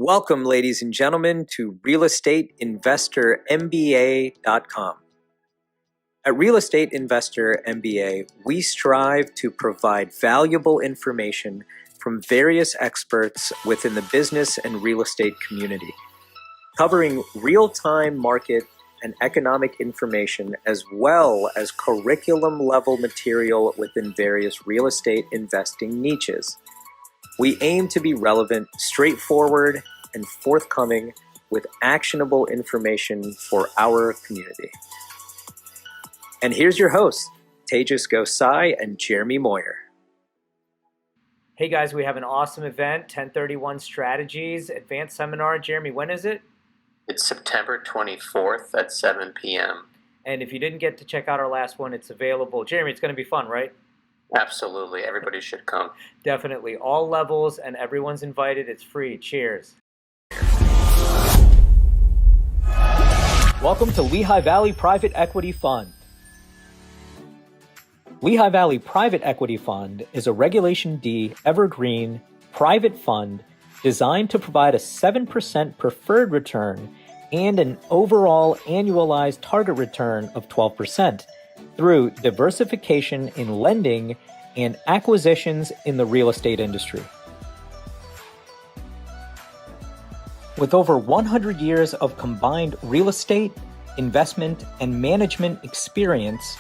Welcome, ladies and gentlemen, to realestateinvestormba.com. At Real Estate Investor MBA, we strive to provide valuable information from various experts within the business and real estate community, covering real-time market and economic information as well as curriculum-level material within various real estate investing niches. We aim to be relevant, straightforward, and forthcoming with actionable information for our community. And here's your hosts, Tejas Gosai and Jeremy Moyer. Hey guys, we have an awesome event, 1031 Strategies Advanced Seminar. Jeremy, when is it? It's September 24th at 7 p.m. And if you didn't get to check out our last one, it's available. Jeremy, it's going to be fun, right? Absolutely. Everybody should come. Definitely. All levels and everyone's invited. It's free. Cheers. Welcome to Lehigh Valley Private Equity Fund. Lehigh Valley Private Equity Fund is a Regulation D evergreen private fund designed to provide a 7% preferred return and an overall annualized target return of 12% through diversification in lending and acquisitions in the real estate industry. With over 100 years of combined real estate, investment, and management experience,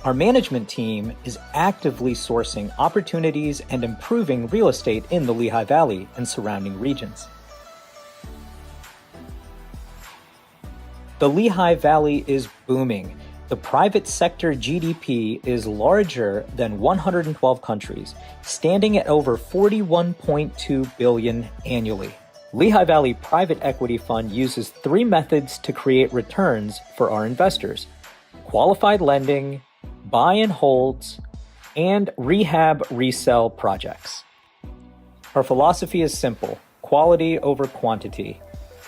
our management team is actively sourcing opportunities and improving real estate in the Lehigh Valley and surrounding regions. The Lehigh Valley is booming. The private sector GDP is larger than 112 countries, standing at over $41.2 billion annually. Lehigh Valley Private Equity Fund uses three methods to create returns for our investors: qualified lending, buy and holds, and rehab resell projects. Our philosophy is simple: quality over quantity.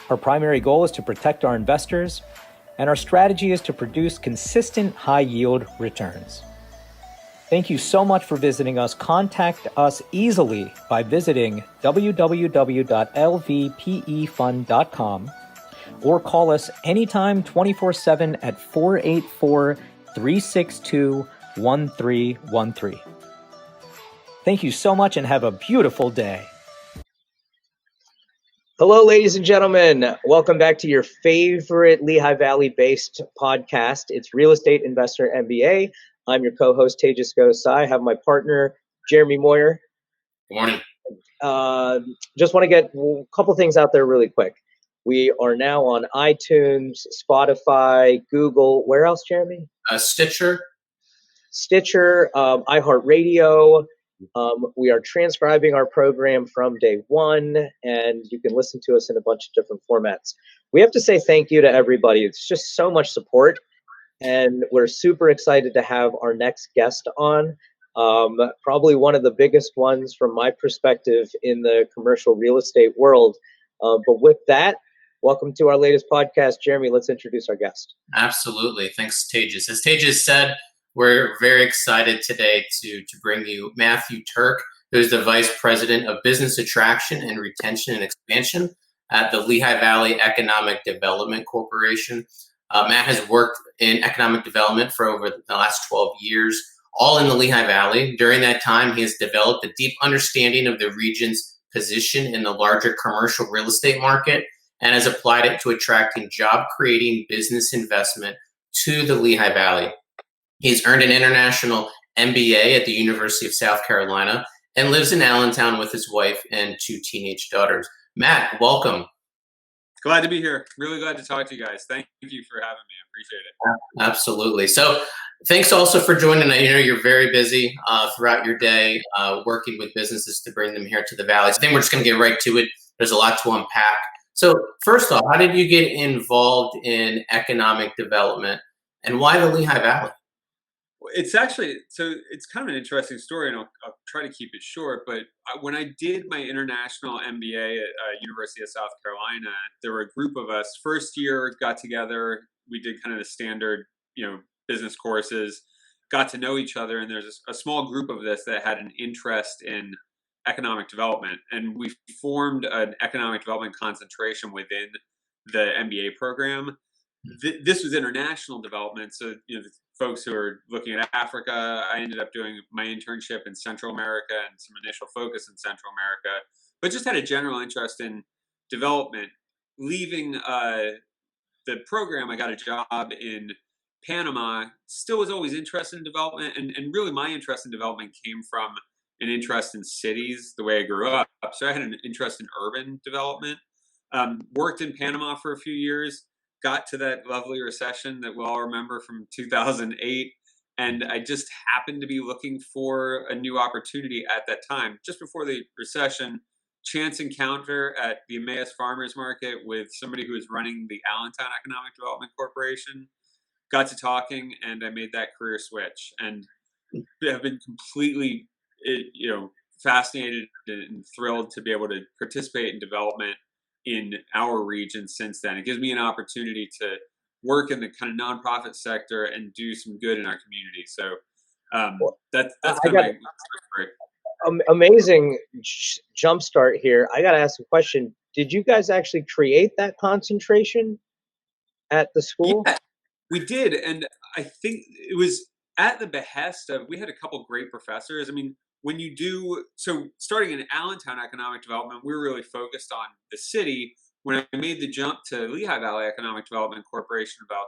Our primary goal is to protect our investors, and our strategy is to produce consistent high-yield returns. Thank you so much for visiting us. Contact us easily by visiting www.lvpefund.com or call us anytime 24/7 at 484-362-1313. Thank you so much and have a beautiful day. Hello, ladies and gentlemen. Welcome back to your favorite Lehigh Valley-based podcast. It's Real Estate Investor MBA. I'm your co-host, Tejas Gosai. I have my partner, Jeremy Moyer. Good morning. Just want to get a couple things out there really quick. We are now on iTunes, Spotify, Google. Where else, Jeremy? Stitcher, iHeartRadio. We are transcribing our program from day one, and you can listen to us in a bunch of different formats. We have to say thank you to everybody. It's just so much support, and we're super excited to have our next guest on. Probably one of the biggest ones from my perspective in the commercial real estate world. But with that, welcome to our latest podcast. Jeremy, let's introduce our guest. Absolutely. Thanks, Tejas. As Tejas said, we're very excited today to bring you Matthew Tuerk, who's the Vice President of Business Attraction and Retention and Expansion at the Lehigh Valley Economic Development Corporation. Matt has worked in economic development for over the last 12 years, all in the Lehigh Valley. During that time, he has developed a deep understanding of the region's position in the larger commercial real estate market and has applied it to attracting job-creating business investment to the Lehigh Valley. He's earned an international MBA at the University of South Carolina and lives in Allentown with his wife and two teenage daughters. Matt, welcome. Glad to be here. Really glad to talk to you guys. Thank you for having me. I appreciate it. Absolutely. So thanks also for joining. I know you're very busy throughout your day working with businesses to bring them here to the Valley. So I think we're just going to get right to it. There's a lot to unpack. So first off, how did you get involved in economic development and why the Lehigh Valley? It's kind of an interesting story, and I'll try to keep it short. But when I did my international MBA at University of South Carolina, there were a group of us. First year, got together. We did kind of the standard, business courses. Got to know each other, and there's a small group of us that had an interest in economic development, and we formed an economic development concentration within the MBA program. This was international development, so the folks who are looking at Africa, I ended up doing my internship in Central America and some initial focus in Central America, but just had a general interest in development. Leaving the program, I got a job in Panama. Still was always interested in development, and really my interest in development came from an interest in cities, the way I grew up. So I had an interest in urban development. Worked in Panama for a few years, got to that lovely recession that we'll all remember from 2008. And I just happened to be looking for a new opportunity at that time. Just before the recession, chance encounter at the Emmaus Farmers Market with somebody who was running the Allentown Economic Development Corporation. Got to talking, and I made that career switch, and have been completely, fascinated and thrilled to be able to participate in development in our region since then. It gives me an opportunity to work in the kind of nonprofit sector and do some good in our community. So that's kind of my story. Amazing jumpstart here. I got to ask a question. Did you guys actually create that concentration at the school? Yeah, we did. And I think it was at the behest of, we had a couple great professors. I mean, starting in Allentown Economic Development, we were really focused on the city. When I made the jump to Lehigh Valley Economic Development Corporation about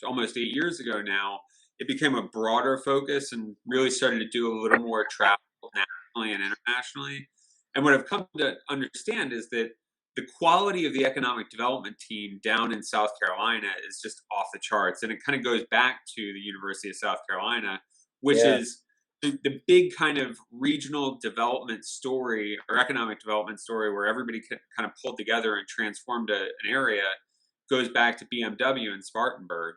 almost 8 years ago now, it became a broader focus and really started to do a little more travel nationally and internationally. And what I've come to understand is that the quality of the economic development team down in South Carolina is just off the charts. And it kind of goes back to the University of South Carolina, which is the big kind of regional development story or economic development story where everybody kind of pulled together and transformed an area, goes back to BMW and Spartanburg.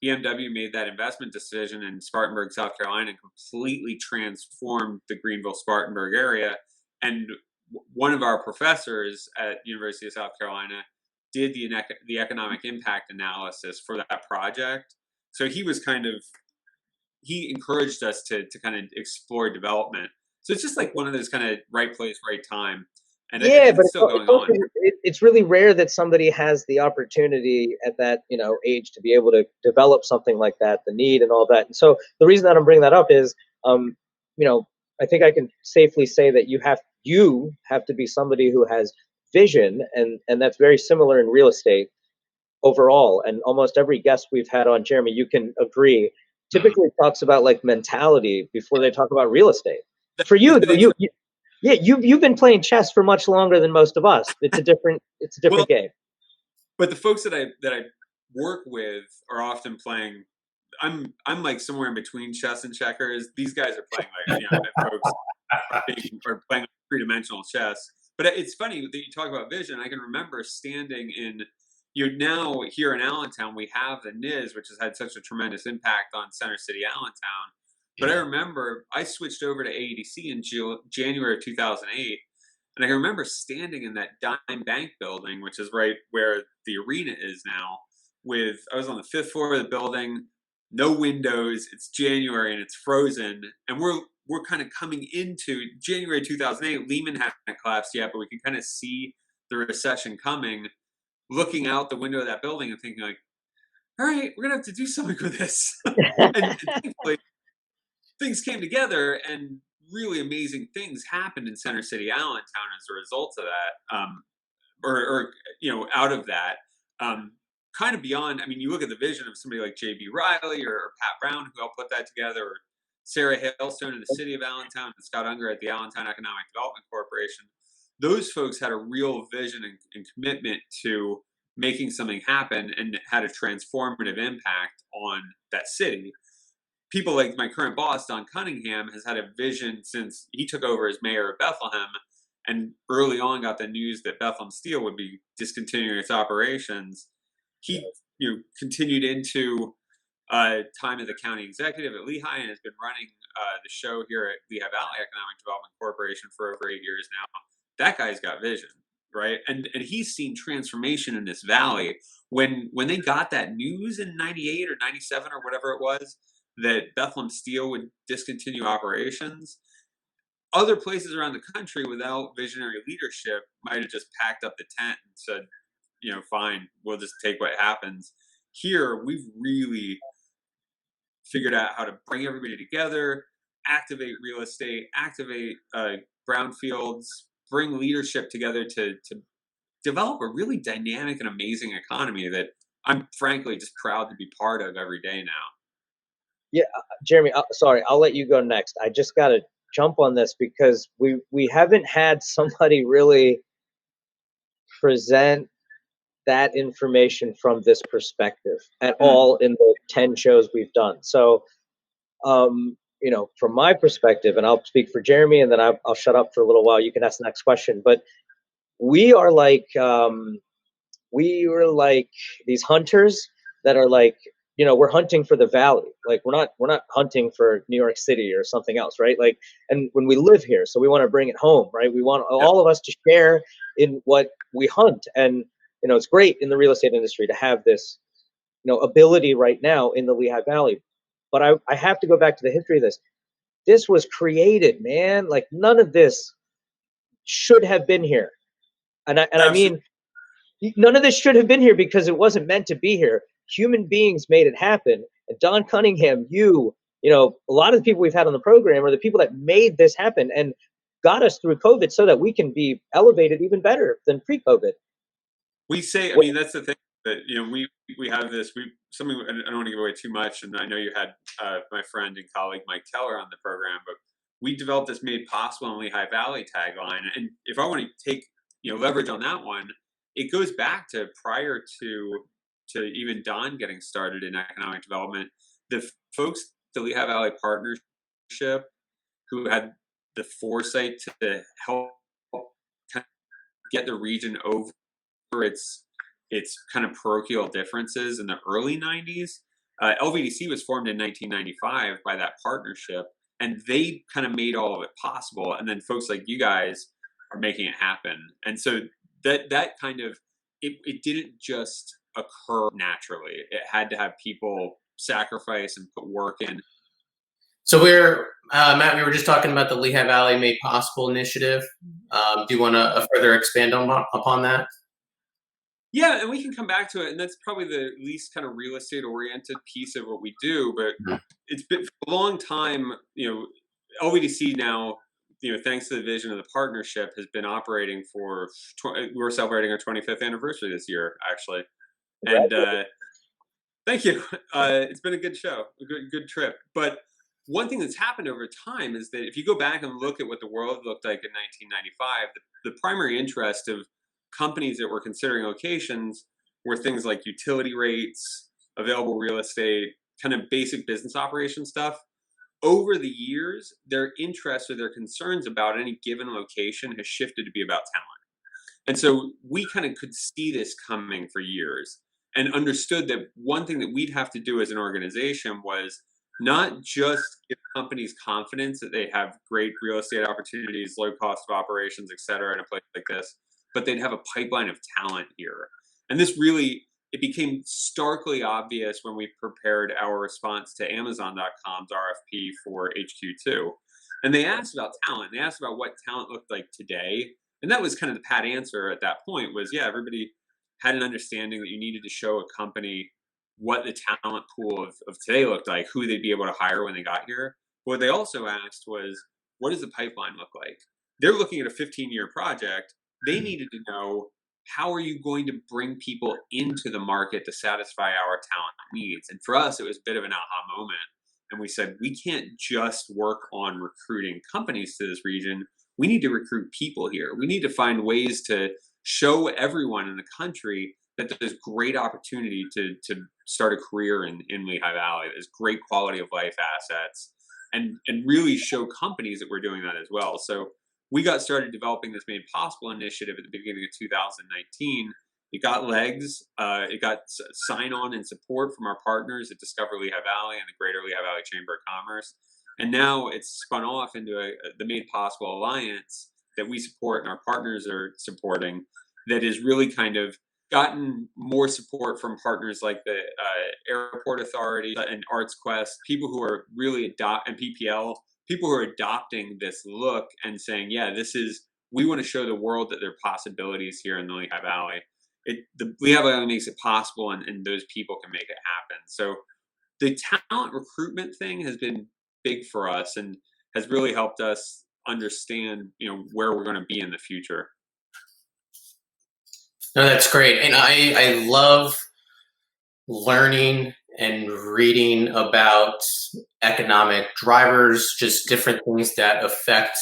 BMW made that investment decision in Spartanburg, South Carolina, and completely transformed the Greenville-Spartanburg area. And one of our professors at University of South Carolina did the economic impact analysis for that project. So he encouraged us to kind of explore development. So it's just like one of those kind of right place, right time. And it's still going on. It's really rare that somebody has the opportunity at that age to be able to develop something like that, the need and all that. And so the reason that I'm bringing that up is, I think I can safely say that you have to be somebody who has vision, and that's very similar in real estate overall. And almost every guest we've had on, Jeremy, you can agree, typically talks about like mentality before they talk about real estate. For you, you've been playing chess for much longer than most of us. It's a different game. But the folks that I work with are often playing. I'm like somewhere in between chess and checkers. These guys are playing folks are playing three-dimensional chess. But it's funny that you talk about vision. I can remember standing in, now here in Allentown, we have the NIS, which has had such a tremendous impact on Center City, Allentown. But I remember I switched over to AEDC in January of 2008. And I can remember standing in that Dime Bank building, which is right where the arena is now, I was on the 5th floor of the building, no windows, it's January and it's frozen. And we're kind of coming into January 2008. Lehman hadn't collapsed yet, but we can kind of see the recession coming, looking out the window of that building and thinking like, all right, we're going to have to do something with this. and thankfully, things came together and really amazing things happened in Center City, Allentown as a result of that, out of that. Kind of beyond, you look at the vision of somebody like J.B. Riley or Pat Brown, who helped put that together, or Sarah Hailstone in the city of Allentown, and Scott Unger at the Allentown Economic Development Corporation. Those folks had a real vision and commitment to making something happen and had a transformative impact on that city. People like my current boss, Don Cunningham, has had a vision since he took over as mayor of Bethlehem, and early on got the news that Bethlehem Steel would be discontinuing its operations. He continued into time as the county executive at Lehigh and has been running the show here at Lehigh Valley Economic Development Corporation for over 8 years now. That guy's got vision, right? And he's seen transformation in this valley. When they got that news in 98 or 97 or whatever it was, that Bethlehem Steel would discontinue operations, other places around the country without visionary leadership might have just packed up the tent and said, fine, we'll just take what happens. Here, we've really figured out how to bring everybody together, activate real estate, activate brownfields, bring leadership together to develop a really dynamic and amazing economy that I'm frankly just proud to be part of every day now. Yeah, Jeremy, sorry, I'll let you go next. I just got to jump on this because we haven't had somebody really present that information from this perspective at all in the 10 shows we've done. So, from my perspective, and I'll speak for Jeremy, and then I'll shut up for a little while. You can ask the next question. But we are like these hunters that are like, we're hunting for the valley. Like we're not hunting for New York City or something else, right? Like, and when we live here, so we want to bring it home, right? We want all of us to share in what we hunt. And it's great in the real estate industry to have this ability right now in the Lehigh Valley. But I have to go back to the history of this. This was created, man. Like none of this should have been here. And I mean, none of this should have been here because it wasn't meant to be here. Human beings made it happen. And Don Cunningham, a lot of the people we've had on the program are the people that made this happen and got us through COVID so that we can be elevated even better than pre-COVID. We say, I mean, that's the thing that, we have this, I don't want to give away too much. And I know you had my friend and colleague, Mike Teller, on the program, but we developed this Made Possible in Lehigh Valley tagline. And if I want to take, leverage on that one, it goes back to prior to even Don getting started in economic development. The folks, the Lehigh Valley Partnership, who had the foresight to help kind of get the region over its kind of parochial differences in the early 90s. LVDC was formed in 1995 by that partnership, and they kind of made all of it possible. And then folks like you guys are making it happen. And so that kind of, it didn't just occur naturally. It had to have people sacrifice and put work in. So Matt, we were just talking about the Lehigh Valley Made Possible initiative. Do you want to further expand upon that? Yeah, and we can come back to it. And that's probably the least kind of real estate oriented piece of what we do. But it's been for a long time, LVDC now, thanks to the vision of the partnership, has been operating for, we're celebrating our 25th anniversary this year, actually. And thank you. It's been a good show, a good trip. But one thing that's happened over time is that if you go back and look at what the world looked like in 1995, the primary interest of companies that were considering locations were things like utility rates, available real estate, kind of basic business operation stuff. Over the years, their interest or their concerns about any given location has shifted to be about talent. And so we kind of could see this coming for years and understood that one thing that we'd have to do as an organization was not just give companies confidence that they have great real estate opportunities, low cost of operations, et cetera, in a place like this, but they'd have a pipeline of talent here. And this really, it became starkly obvious when we prepared our response to Amazon.com's RFP for HQ2. And they asked about talent. They asked about what talent looked like today. And that was kind of the pat answer at that point was, yeah, everybody had an understanding that you needed to show a company what the talent pool of today looked like, who they'd be able to hire when they got here. But what they also asked was, what does the pipeline look like? They're looking at a 15-year project. They needed to know, how are you going to bring people into the market to satisfy our talent needs? And for us, it was a bit of an aha moment. And we said, we can't just work on recruiting companies to this region. We need to recruit people here. We need to find ways to show everyone in the country that there's great opportunity to start a career in Lehigh Valley. There's great quality of life assets, and really show companies that we're doing that as well. So we got started developing this Made Possible initiative at the beginning of 2019. It got legs. It got sign-on and support from our partners at Discover Lehigh Valley and the Greater Lehigh Valley Chamber of Commerce. And now it's spun off into the Made Possible Alliance that we support and our partners are supporting, that is really kind of gotten more support from partners like the Airport Authority and Arts Quest, people who are really and PPL, people who are adopting this look and saying, yeah, we want to show the world that there are possibilities here in the Lehigh Valley. The Lehigh Valley makes it possible, and those people can make it happen. So the talent recruitment thing has been big for us and has really helped us understand, where we're going to be in the future. No, that's great. And I love learning and reading about economic drivers, just different things that affect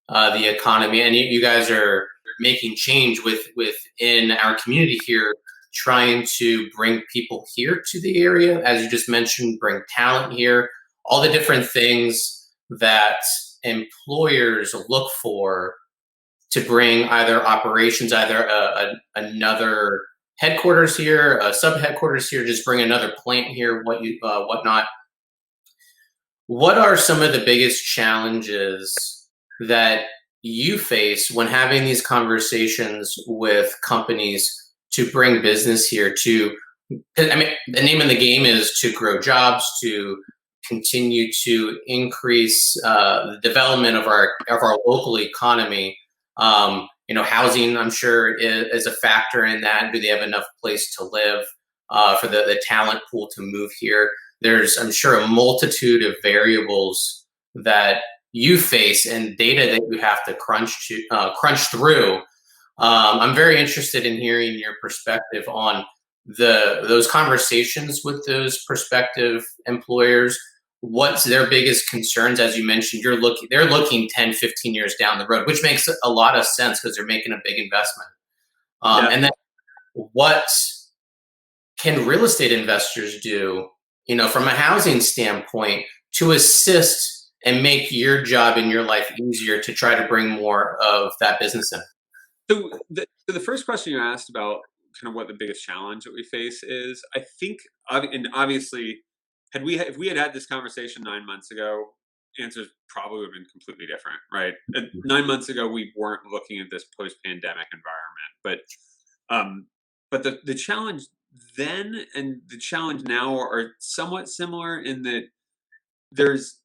the economy. And you guys are making change within our community here, trying to bring people here to the area, as you just mentioned, bring talent here, all the different things that employers look for to bring either operations, either another headquarters here, a sub headquarters here, just bring another plant here, whatnot. What are some of the biggest challenges that you face when having these conversations with companies to bring business here? I mean, the name of the game is to grow jobs, to continue to increase the development of our local economy. Housing, I'm sure, is a factor in that. Do they have enough place to live for the talent pool to move here? There's, I'm sure, a multitude of variables that you face and data that you have to crunch through. I'm very interested in hearing your perspective on those conversations with those prospective employers. What's their biggest concerns? As you mentioned, they're looking 10, 15 years down the road, which makes a lot of sense because they're making a big investment. And then what can real estate investors do, from a housing standpoint, to assist and make your job and your life easier to try to bring more of that business in? So the first question you asked about kind of what the biggest challenge that we face is, I think, and obviously, if we had this conversation 9 months ago, answers probably would have been completely different, right? 9 months ago, we weren't looking at this post-pandemic environment, but the challenge then and the challenge now are somewhat similar in that there's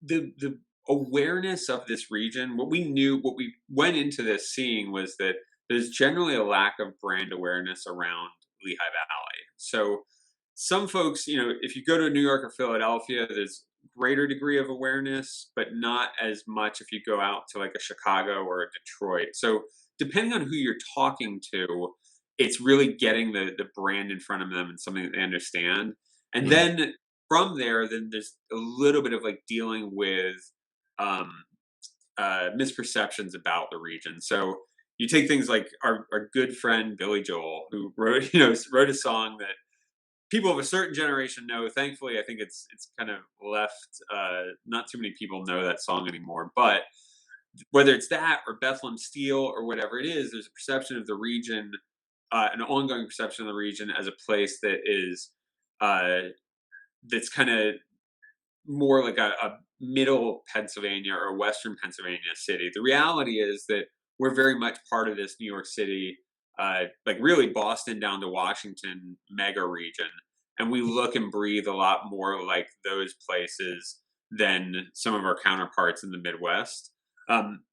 the awareness of this region. What we went into this seeing was that there's generally a lack of brand awareness around Lehigh Valley. So some folks, if you go to New York or Philadelphia, there's greater degree of awareness, but not as much if you go out to like a Chicago or a Detroit. So depending on who you're talking to, it's really getting the brand in front of them and something that they understand. And then from there, then there's a little bit of like dealing with misperceptions about the region. So you take things like our good friend Billy Joel, who wrote a song that people of a certain generation know. Thankfully, I think it's kind of left. Not too many people know that song anymore. But whether it's that or Bethlehem Steel or whatever it is, there's a perception of the region, an ongoing perception of the region as a place that is that's kind of more like a middle Pennsylvania or Western Pennsylvania city. The reality is that we're very much part of this New York City, like really Boston down to Washington mega region. And we look and breathe a lot more like those places than some of our counterparts in the Midwest.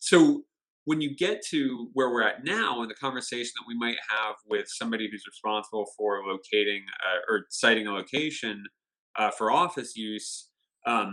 So when you get to where we're at now and the conversation that we might have with somebody who's responsible for locating or citing a location for office use, I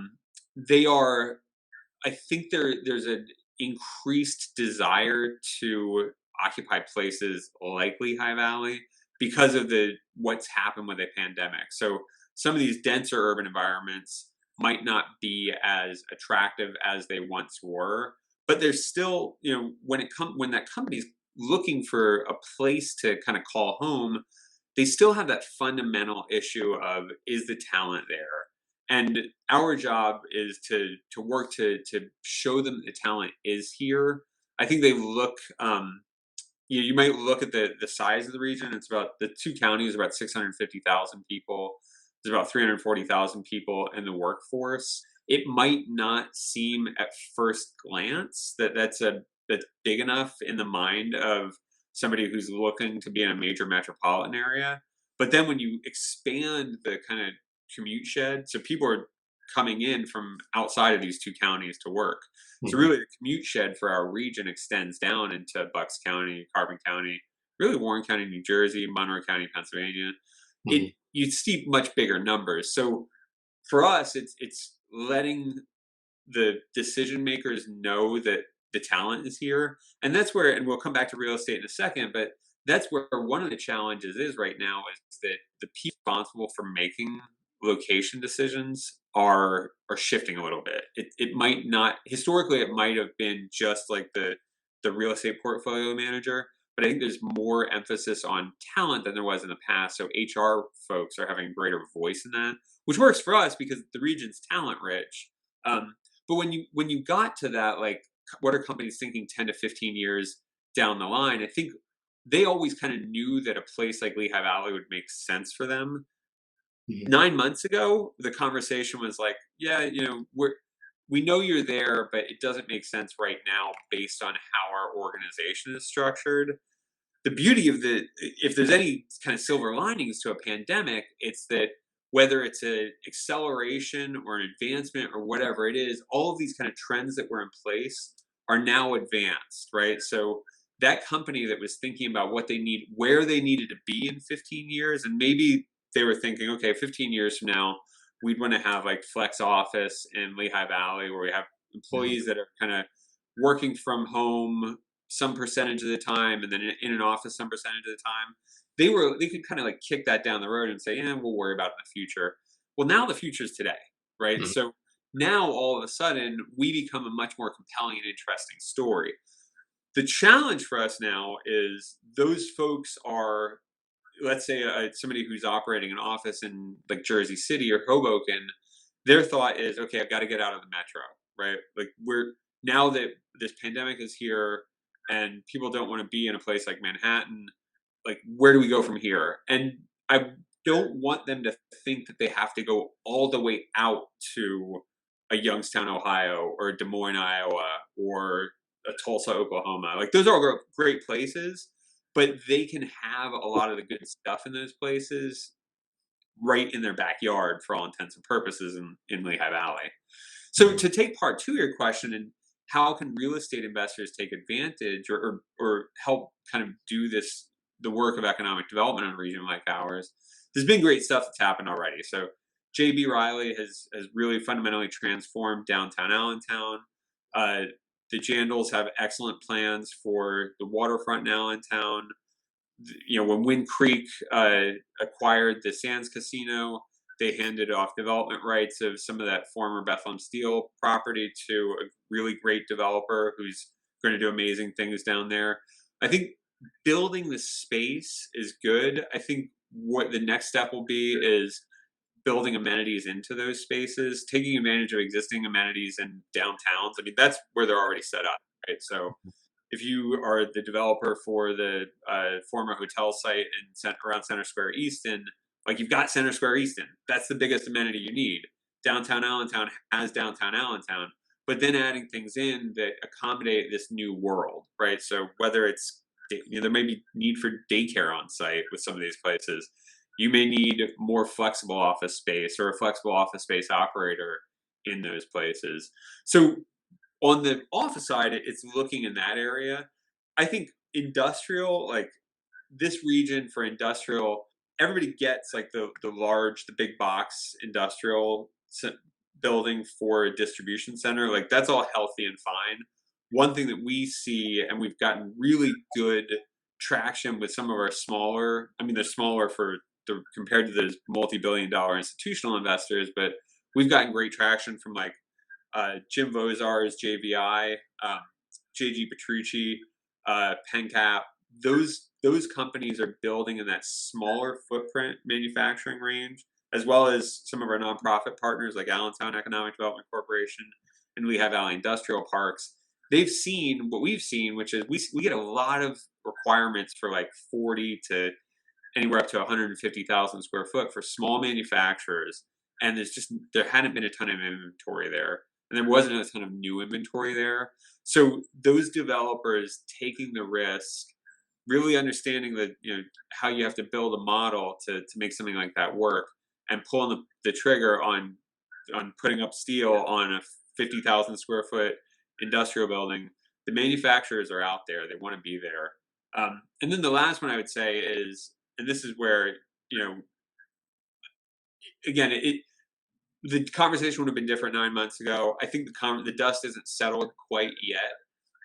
think there's an increased desire to occupy places like Lehigh Valley because of what's happened with the pandemic. So some of these denser urban environments might not be as attractive as they once were, but there's still, when that company's looking for a place to kind of call home, they still have that fundamental issue of, is the talent there? And our job is to work to show them the talent is here. I think they look, you might look at the size of the region. It's about, the two counties are about 650,000 people. There's about 340,000 people in the workforce. It might not seem at first glance that's big enough in the mind of somebody who's looking to be in a major metropolitan area. But then when you expand the kind of commute shed, so people are coming in from outside of these two counties to work. So Mhm. really, the commute shed for our region extends down into Bucks County, Carbon County, really Warren County, New Jersey, Monroe County, Pennsylvania. Mhm. You see much bigger numbers. So for us, it's letting the decision makers know that the talent is here, and that's where, and we'll come back to real estate in a second, but that's where one of the challenges is right now, is that the people responsible for making location decisions are shifting a little bit. It might not, historically it might have been just like the real estate portfolio manager, but I think there's more emphasis on talent than there was in the past. So HR folks are having a greater voice in that, which works for us because the region's talent rich. But when you got to that, like, what are companies thinking 10 to 15 years down the line? I think they always kind of knew that a place like Lehigh Valley would make sense for them. Mhm. 9 months ago, the conversation was like, yeah, we know you're there, but it doesn't make sense right now based on how our organization is structured. The beauty of if there's any kind of silver linings to a pandemic, it's that whether it's an acceleration or an advancement or whatever it is, all of these kind of trends that were in place are now advanced, right? So that company that was thinking about what they need, where they needed to be in 15 years, and maybe they were thinking, okay, 15 years from now, we'd want to have like flex office in Lehigh Valley where we have Mhm. employees that are kind of working from home some percentage of the time, and then in an office some percentage of the time. They could kind of like kick that down the road and say, yeah, we'll worry about it in the future. Well, now the future is today, right? Mhm. So now all of a sudden we become a much more compelling and interesting story. The challenge for us now is those folks are, let's say, somebody who's operating an office in like Jersey City or Hoboken. Their thought is, okay, I've got to get out of the metro, right? Like, we're now that this pandemic is here and people don't want to be in a place like Manhattan, like, where do we go from here? And I don't want them to think that they have to go all the way out to a Youngstown, Ohio, or Des Moines, Iowa, or a Tulsa, Oklahoma. Like, those are all great places, but they can have a lot of the good stuff in those places right in their backyard for all intents and purposes in Lehigh Valley. So Mhm. to take part two of your question, and how can real estate investors take advantage or help kind of do this, the work of economic development in a region like ours, there's been great stuff that's happened already. So JB Riley has really fundamentally transformed downtown Allentown. Uh, the Jandals have excellent plans for the waterfront in Allentown. When Wind Creek acquired the Sands Casino, they handed off development rights of some of that former Bethlehem Steel property to a really great developer who's going to do amazing things down there. I think building the space is good. I think what the next step will be is building amenities into those spaces, taking advantage of existing amenities in downtowns. I mean, that's where they're already set up, right? So if you are the developer for the former hotel site around Center Square Easton, like, you've got Center Square Easton. That's the biggest amenity you need. Downtown Allentown has downtown Allentown, but then adding things in that accommodate this new world, right? So whether it's, there may be need for daycare on site with some of these places. You may need more flexible office space or a flexible office space operator in those places. So on the office side, it's looking in that area. I think industrial, like, this region for industrial, everybody gets like the big box industrial building for a distribution center. Like, that's all healthy and fine. One thing that we see, and we've gotten really good traction with some of our smaller, I mean, they're smaller compared to those multi-billion-dollar institutional investors, but we've gotten great traction from like Jim Vozar's JVI, JG Petrucci, PenCap. Those companies are building in that smaller footprint manufacturing range, as well as some of our nonprofit partners like Allentown Economic Development Corporation and Lehigh Valley Industrial Parks. They've seen what we've seen, which is we get a lot of requirements for like 40 to anywhere up to 150,000 square foot for small manufacturers, and there hadn't been a ton of inventory there, and there wasn't a ton of new inventory there. So those developers taking the risk, really understanding that, how you have to build a model to make something like that work, and pulling the trigger on on putting up steel on a 50,000 square foot industrial building. The manufacturers are out there; they want to be there. And then the last one I would say is, and this is where, again, the conversation would have been different 9 months ago. I think the dust isn't settled quite yet.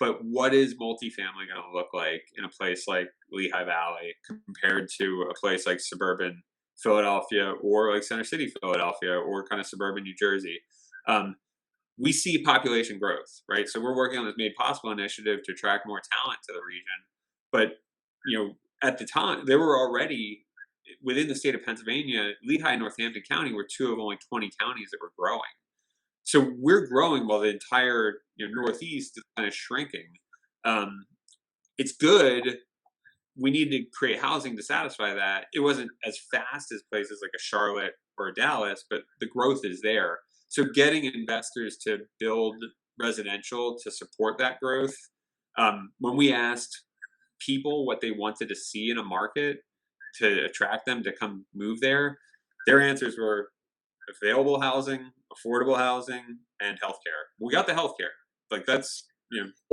But what is multifamily going to look like in a place like Lehigh Valley compared to a place like suburban Philadelphia or like Center City, Philadelphia, or kind of suburban New Jersey? We see population growth, right? So we're working on this Made Possible initiative to attract more talent to the region. But, at the time, there were already, within the state of Pennsylvania, Lehigh and Northampton County were two of only 20 counties that were growing. So we're growing while the entire Northeast is kind of shrinking. It's good. We need to create housing to satisfy that. It wasn't as fast as places like a Charlotte or a Dallas, but the growth is there. So getting investors to build residential to support that growth. When we asked people what they wanted to see in a market to attract them to come move there, their answers were available housing, affordable housing, and healthcare. We got the healthcare. Like that's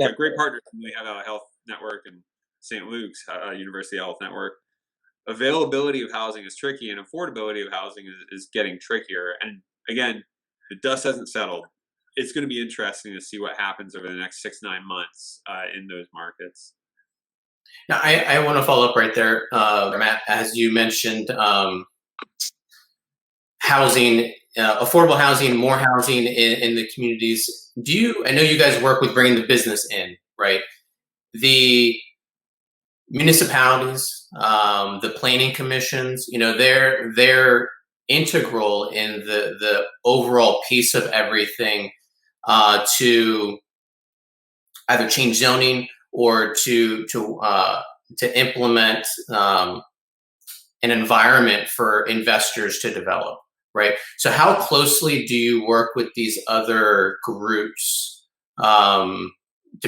got great partners. We have a health network and St. Luke's University Health Network. Availability of housing is tricky, and affordability of housing is getting trickier. And again, the dust hasn't settled. It's going to be interesting to see what happens over the next 6-9 months in those markets. Now, I want to follow up right there, Matt, as you mentioned, housing, affordable housing, more housing in the communities. I know you guys work with bringing the business in, right? The municipalities, the planning commissions, they're integral in the overall piece of everything to either change zoning or to implement an environment for investors to develop, right? So how closely do you work with these other groups to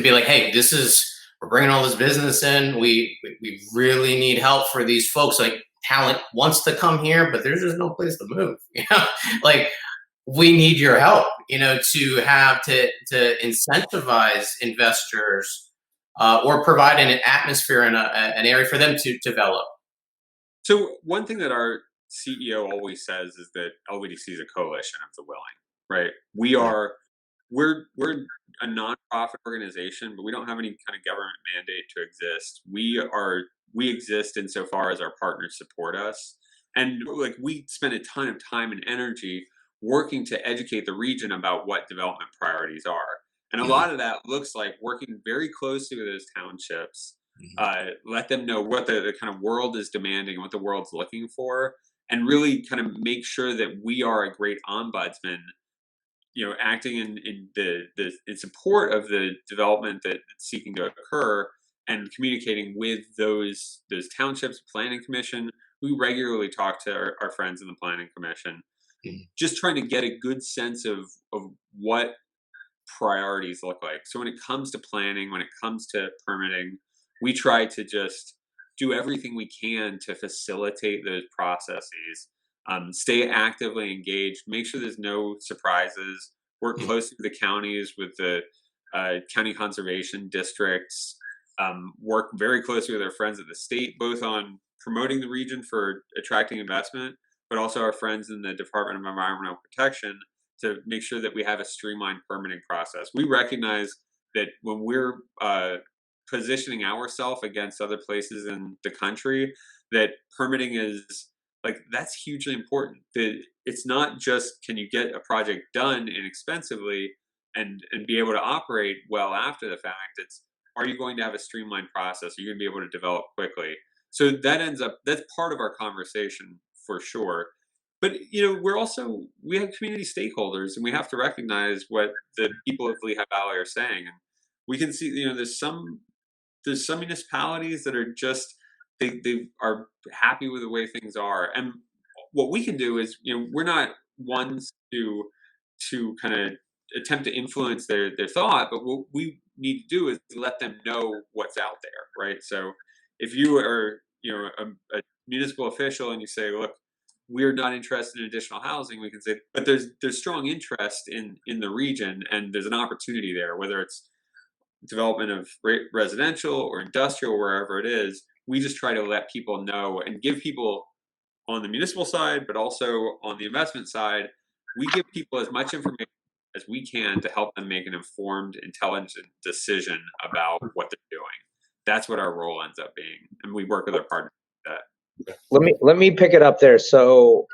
be like, hey, we're bringing all this business in. We really need help for these folks. Like talent wants to come here, but there's just no place to move. Like we need your help, to incentivize investors or provide an atmosphere and an area for them to develop. So one thing that our CEO always says is that LVDC is a coalition of the willing, right? We're a nonprofit organization, but we don't have any kind of government mandate to exist. We exist insofar as our partners support us. And like we spend a ton of time and energy working to educate the region about what development priorities are. And a lot of that looks like working very closely with those townships, let them know what the kind of world is demanding, what the world's looking for, and really kind of make sure that we are a great ombudsman, acting in support of the development that's seeking to occur, and communicating with those townships, planning commission. We regularly talk to our friends in the planning commission, just trying to get a good sense of what priorities look like. So when it comes to planning, when it comes to permitting, we try to just do everything we can to facilitate those processes, stay actively engaged, make sure there's no surprises, work closely with the counties, with the county conservation districts, work very closely with our friends at the state, both on promoting the region for attracting investment, but also our friends in the Department of Environmental Protection to make sure that we have a streamlined permitting process. We recognize that when we're positioning ourselves against other places in the country, that permitting is that's hugely important. That it's not just can you get a project done inexpensively and be able to operate well after the fact. It's, are you going to have a streamlined process? Are you going to be able to develop quickly? So that's part of our conversation for sure. But we have community stakeholders, and we have to recognize what the people of Lehigh Valley are saying. And we can see, there's some municipalities that are just they are happy with the way things are. And what we can do is, we're not ones to kind of attempt to influence their thought, but what we need to do is let them know what's out there, right? So if you are, a municipal official and you say, look, we're not interested in additional housing, we can say, but there's strong interest in the region, and there's an opportunity there, whether it's development of residential or industrial, wherever it is. We just try to let people know and give people on the municipal side, but also on the investment side, we give people as much information as we can to help them make an informed, intelligent decision about what they're doing. That's what our role ends up being, and we work with our partners with that. Let me pick it up there. So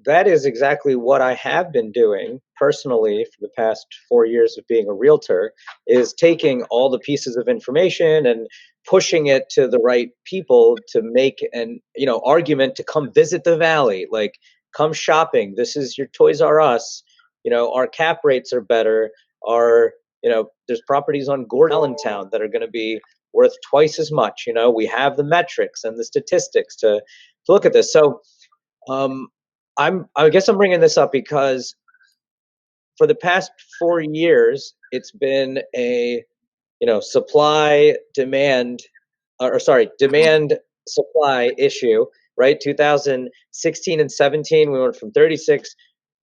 that is exactly what I have been doing personally for the past 4 years of being a realtor, is taking all the pieces of information and pushing it to the right people to make an argument to come visit the valley, like come shopping. This is your Toys R Us. Our cap rates are better. Our there's properties on Gordon Allentown that are going to be worth twice as much. We have the metrics and the statistics to look at this. So um, I guess I'm bringing this up because for the past 4 years, it's been a supply demand, or sorry, demand supply issue, right? 2016 and 17, we went from 36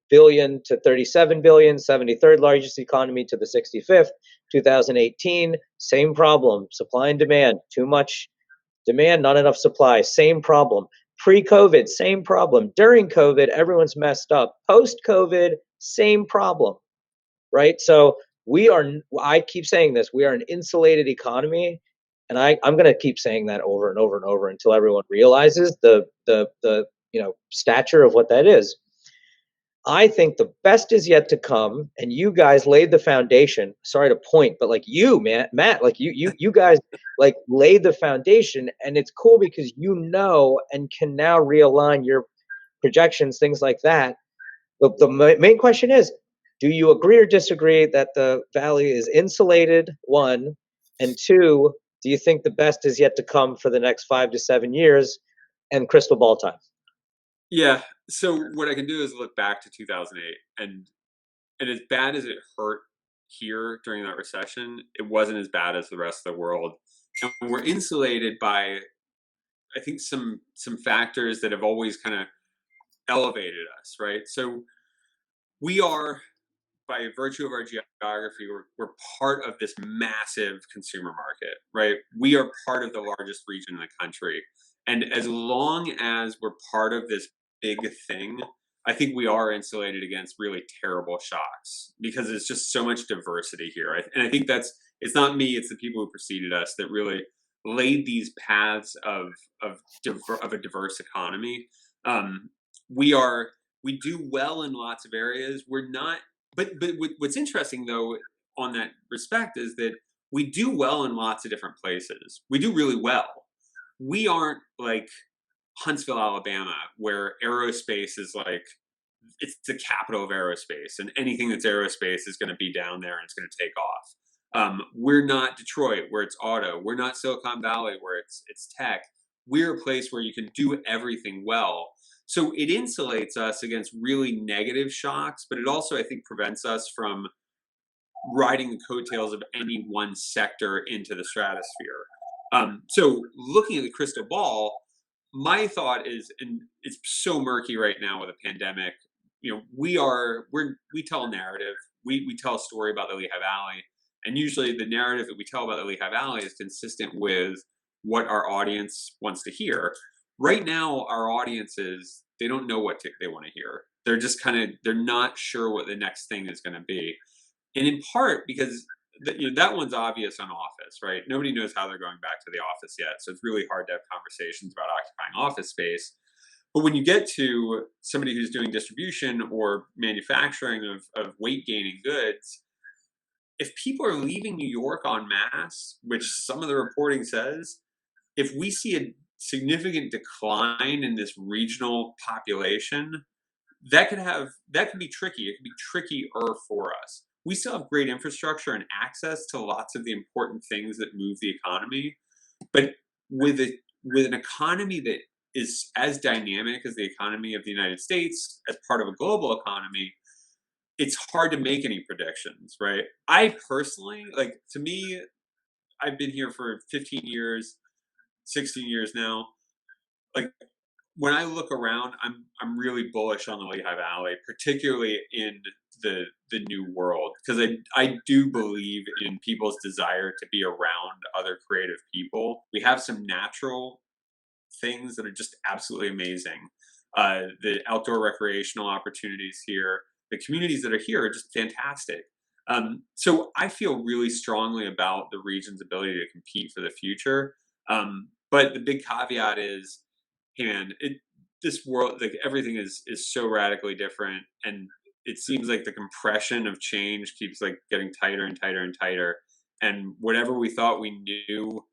billion to 37 billion, 73rd largest economy to the 65th. 2018, same problem, supply and demand, too much demand, not enough supply, same problem. Pre-COVID, same problem. During COVID, everyone's messed up. Post-COVID, same problem, right? So I keep saying this, we are an insulated economy. And I'm going to keep saying that over and over and over until everyone realizes the stature of what that is. I think the best is yet to come, and you guys laid the foundation. Sorry to point, but like you, Matt, like you guys like laid the foundation, and it's cool because and can now realign your projections, things like that. The main question is, do you agree or disagree that the valley is insulated? One, and two, do you think the best is yet to come for the next 5 to 7 years? And crystal ball time. Yeah. So what I can do is look back to 2008, and as bad as it hurt here during that recession, it wasn't as bad as the rest of the world. And we're insulated by, I think, some factors that have always kind of elevated us, right? So we are, by virtue of our geography, we're part of this massive consumer market, right? We are part of the largest region in the country. And as long as we're part of this big thing, I think we are insulated against really terrible shocks because there's just so much diversity here. And I think it's not me, it's the people who preceded us that really laid these paths of a diverse economy. We do well in lots of areas. We're not, but what's interesting though on that respect is that we do well in lots of different places. We do really well. We aren't like Huntsville, Alabama, where aerospace is like, it's the capital of aerospace, and anything that's aerospace is going to be down there and it's going to take off. We're not Detroit, where it's auto. We're not Silicon Valley, where it's tech. We're a place where you can do everything well. So it insulates us against really negative shocks, but it also, I think, prevents us from riding the coattails of any one sector into the stratosphere. So looking at the crystal ball, my thought is, and it's so murky right now with a pandemic, we tell a narrative. We tell a story about the Lehigh Valley, and usually the narrative that we tell about the Lehigh Valley is consistent with what our audience wants to hear. Right now, our audiences, they don't know what they want to hear. They're just they're not sure what the next thing is going to be. And in part because that one's obvious on office, right? Nobody knows how they're going back to the office yet. So it's really hard to have conversations about occupying office space. But when you get to somebody who's doing distribution or manufacturing of weight gaining goods, if people are leaving New York en masse, which some of the reporting says, if we see a significant decline in this regional population, that could be tricky. It could be trickier for us. We still have great infrastructure and access to lots of the important things that move the economy, but with an economy that is as dynamic as the economy of the United States as part of a global economy, it's hard to make any predictions, right? I personally, to me, I've been here for 15 years, 16 years now. when I look around, I'm really bullish on the Lehigh Valley, particularly in the new world, because I do believe in people's desire to be around other creative people. We have some natural things that are just absolutely amazing. The outdoor recreational opportunities here, the communities that are here are just fantastic. So I feel really strongly about the region's ability to compete for the future. But the big caveat is, hey man, this world, like everything is so radically different, and it seems like the compression of change keeps like getting tighter and tighter and tighter. And whatever we thought we knew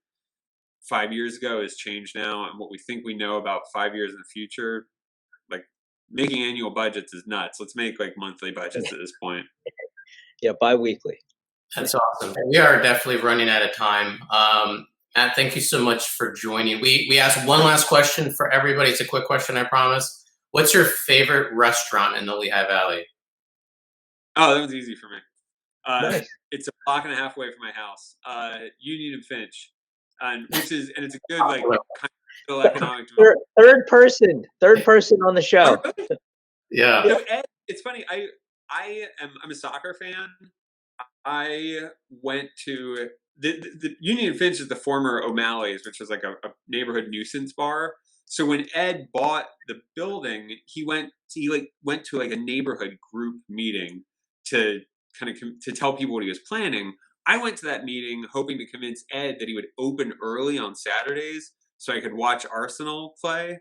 5 years ago has changed now, and what we think we know about 5 years in the future, like making annual budgets is nuts. Let's make like monthly budgets at this point. Yeah, bi-weekly. That's awesome. We are definitely running out of time. Matt, thank you so much for joining. We asked one last question for everybody. It's a quick question, I promise. What's your favorite restaurant in the Lehigh Valley? Oh, that was easy for me. Nice. It's a block and a half away from my house. Union and Finch, and it's a good like kind of economic development. Third person on the show. Oh, really? Yeah. So Ed, it's funny. I'm a soccer fan. I went to the Union and Finch is the former O'Malley's, which was like a neighborhood nuisance bar. So when Ed bought the building, he went to like a neighborhood group meeting to kind of to tell people what he was planning. I went to that meeting hoping to convince Ed that he would open early on Saturdays so I could watch Arsenal play.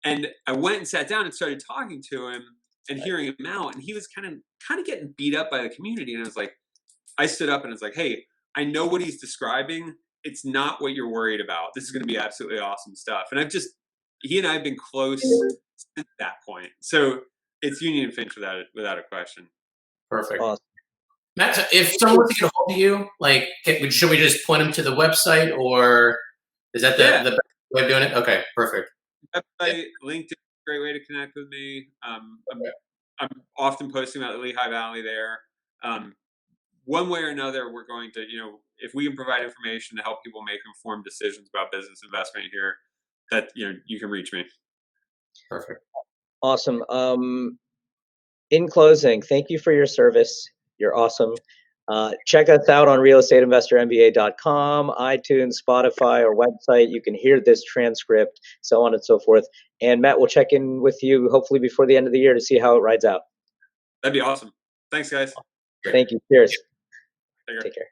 And I went and sat down and started talking to him and hearing him out, and he was kind of getting beat up by the community. And I stood up and I was like, hey, I know what he's describing. It's not what you're worried about. This is going to be absolutely awesome stuff. And he and I have been close since that point. So it's Union and Finch without a question. Perfect. Awesome. Matt, if someone wants to get a hold of you, like, should we just point them to the website, or is that the best way of doing it? Okay, perfect. Website, LinkedIn, great way to connect with me. I'm often posting about the Lehigh Valley there. One way or another, we're going to, if we can provide information to help people make informed decisions about business investment here, that, you can reach me. Perfect. Awesome. In closing, thank you for your service. You're awesome. Check us out on realestateinvestormba.com, iTunes, Spotify, or website. You can hear this transcript, so on and so forth. And Matt will check in with you hopefully before the end of the year to see how it rides out. That'd be awesome. Thanks, guys. Thank you. Cheers. Take care. Take care.